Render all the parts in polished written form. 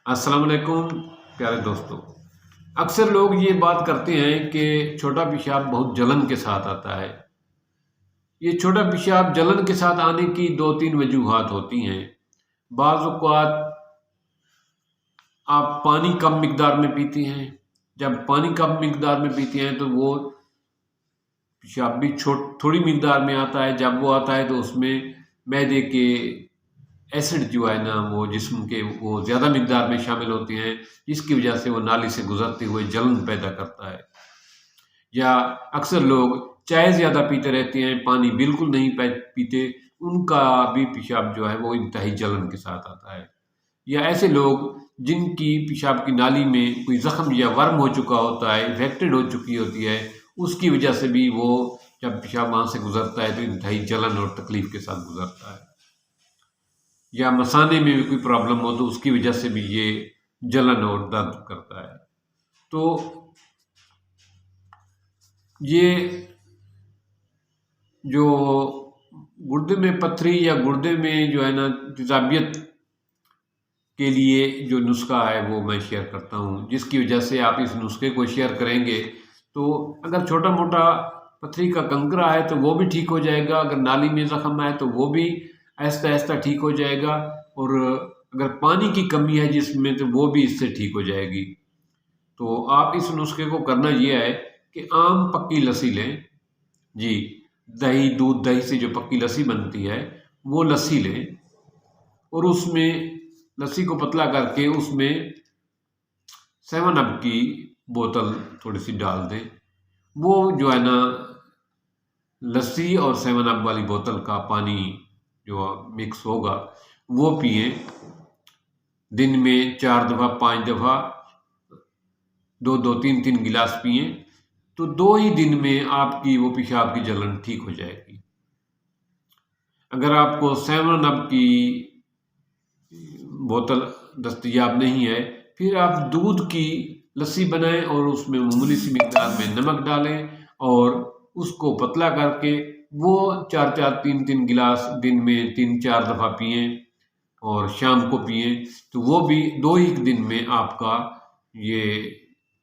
السلام علیکم پیارے دوستو۔ اکثر لوگ یہ بات کرتے ہیں کہ چھوٹا پیشاب بہت جلن کے ساتھ آتا ہے۔ یہ چھوٹا پیشاب جلن کے ساتھ آنے کی 2-3 وجوہات ہوتی ہیں۔ بعض اوقات آپ پانی کم مقدار میں پیتے ہیں۔ جب پانی کم مقدار میں پیتے ہیں تو وہ پیشاب بھی تھوڑی مقدار میں آتا ہے۔ جب وہ آتا ہے تو اس میں معدے کے ایسڈ جو ہے نا وہ جسم کے وہ زیادہ مقدار میں شامل ہوتے ہیں، جس کی وجہ سے وہ نالی سے گزرتے ہوئے جلن پیدا کرتا ہے۔ یا اکثر لوگ چائے زیادہ پیتے رہتے ہیں، پانی بالکل نہیں پیتے، ان کا بھی پیشاب جو ہے وہ انتہائی جلن کے ساتھ آتا ہے۔ یا ایسے لوگ جن کی پیشاب کی نالی میں کوئی زخم یا ورم ہو چکا ہوتا ہے، انفیکٹڈ ہو چکی ہوتی ہے، اس کی وجہ سے بھی وہ جب پیشاب وہاں سے گزرتا ہے تو انتہائی جلن اور تکلیف کے ساتھ گزرتا ہے۔ یا مثانے میں بھی کوئی پرابلم ہو تو اس کی وجہ سے بھی یہ جلن اور درد کرتا ہے۔ تو یہ جو گردے میں پتھری یا گردے میں جو ہے نا تیزابیت کے لیے جو نسخہ ہے وہ میں شیئر کرتا ہوں، جس کی وجہ سے آپ اس نسخے کو شیئر کریں گے تو اگر چھوٹا موٹا پتھری کا کنکرا ہے تو وہ بھی ٹھیک ہو جائے گا، اگر نالی میں زخم ہے تو وہ بھی آہستہ آہستہ ٹھیک ہو جائے گا، اور اگر پانی کی کمی ہے جسم میں تو وہ بھی اس سے ٹھیک ہو جائے گی۔ تو آپ اس نسخے کو کرنا یہ ہے کہ عام پکی لسی لیں، جی دہی سے جو پکی لسی بنتی ہے وہ لسی لیں، اور اس میں لسی کو پتلا کر کے اس میں 7 اپ کی بوتل تھوڑی سی ڈال دیں۔ وہ جو ہے نا لسی اور 7 اپ والی بوتل کا پانی جو مکس ہوگا وہ پئیں، دن میں 4 دفعہ 5 دفعہ 2 3 گلاس پئیں، تو 2 ہی دن میں آپ کی وہ پیشاب کی جلن ٹھیک ہو جائے گی۔ اگر آپ کو 7 اپ کی بوتل دستیاب نہیں ہے، پھر آپ دودھ کی لسی بنائیں اور اس میں معمولی سی مقدار میں نمک ڈالیں اور اس کو پتلا کر کے وہ 3 گلاس دن میں 3-4 دفعہ پئیں اور شام کو پئیں، تو وہ بھی 2 ہی دن میں آپ کا یہ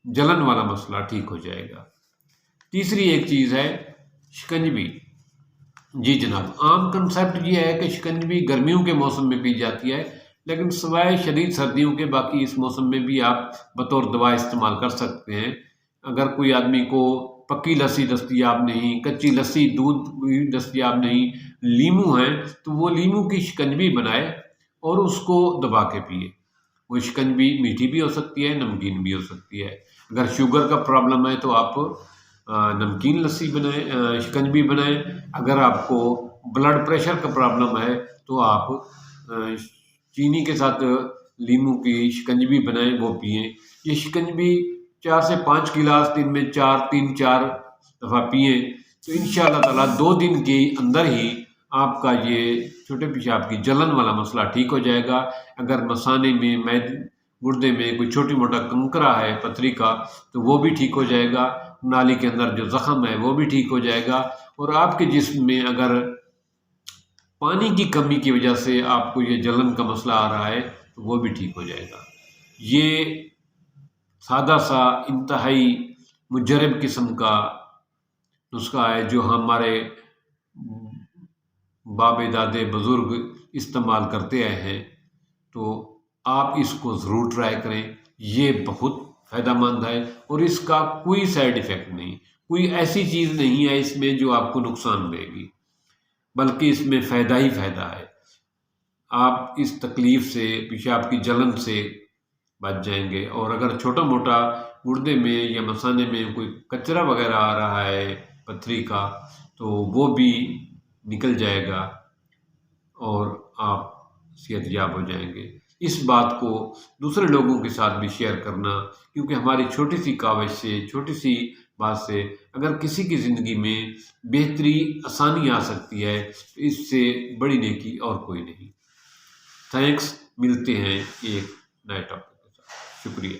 جلن والا مسئلہ ٹھیک ہو جائے گا۔ تیسری ایک چیز ہے شکنجبی۔ جی جناب، عام کنسیپٹ یہ ہے کہ شکنجبی گرمیوں کے موسم میں پی جاتی ہے، لیکن سوائے شدید سردیوں کے باقی اس موسم میں بھی آپ بطور دوا استعمال کر سکتے ہیں۔ اگر کوئی آدمی کو پکی لسی دستیاب نہیں، کچی لسی دودھ بھی دستیاب نہیں، لیمو ہیں تو وہ لیمو کی شکنجبی بنائے اور اس کو دبا کے پیے۔ وہ شکنجبی میٹھی بھی ہو سکتی ہے، نمکین بھی ہو سکتی ہے۔ اگر شوگر کا پرابلم ہے تو آپ نمکین لسی بنائیں، شکنجبی بنائیں۔ اگر آپ کو بلڈ پریشر کا پرابلم ہے تو آپ چینی کے ساتھ لیمو کی شکنجبی بنائیں، وہ پئیں۔ یہ شکنجبی 4 سے 5 گلاس دن میں 3-4 دفعہ پئیں، تو انشاءاللہ تعالیٰ 2 دن کے اندر ہی آپ کا یہ چھوٹے پیشاب کی جلن والا مسئلہ ٹھیک ہو جائے گا۔ اگر مثانے میں گردے میں کوئی چھوٹی موٹا کنکرا ہے پتھری کا تو وہ بھی ٹھیک ہو جائے گا، نالی کے اندر جو زخم ہے وہ بھی ٹھیک ہو جائے گا، اور آپ کے جسم میں اگر پانی کی کمی کی وجہ سے آپ کو یہ جلن کا مسئلہ آ رہا ہے تو وہ بھی ٹھیک ہو جائے گا۔ یہ سادہ سا انتہائی مجرب قسم کا نسخہ ہے جو ہمارے باپ دادے بزرگ استعمال کرتے آئے ہیں، تو آپ اس کو ضرور ٹرائی کریں۔ یہ بہت فائدہ مند ہے اور اس کا کوئی سائیڈ ایفیکٹ نہیں، کوئی ایسی چیز نہیں ہے اس میں جو آپ کو نقصان دے گی، بلکہ اس میں فائدہ ہی فائدہ ہے۔ آپ اس تکلیف سے، پیشاب کی جلن سے بچ جائیں گے، اور اگر چھوٹا موٹا گردے میں یا مثانے میں کوئی کچرا وغیرہ آ رہا ہے پتھری کا تو وہ بھی نکل جائے گا اور آپ صحت یاب ہو جائیں گے۔ اس بات کو دوسرے لوگوں کے ساتھ بھی شیئر کرنا، کیونکہ ہماری چھوٹی سی کاوش سے، چھوٹی سی بات سے اگر کسی کی زندگی میں بہتری، آسانی آ سکتی ہے تو اس سے بڑی نیکی اور کوئی نہیں۔ تھینکس، ملتے ہیں ایک نئے ٹاپک کے ساتھ۔ شکریہ۔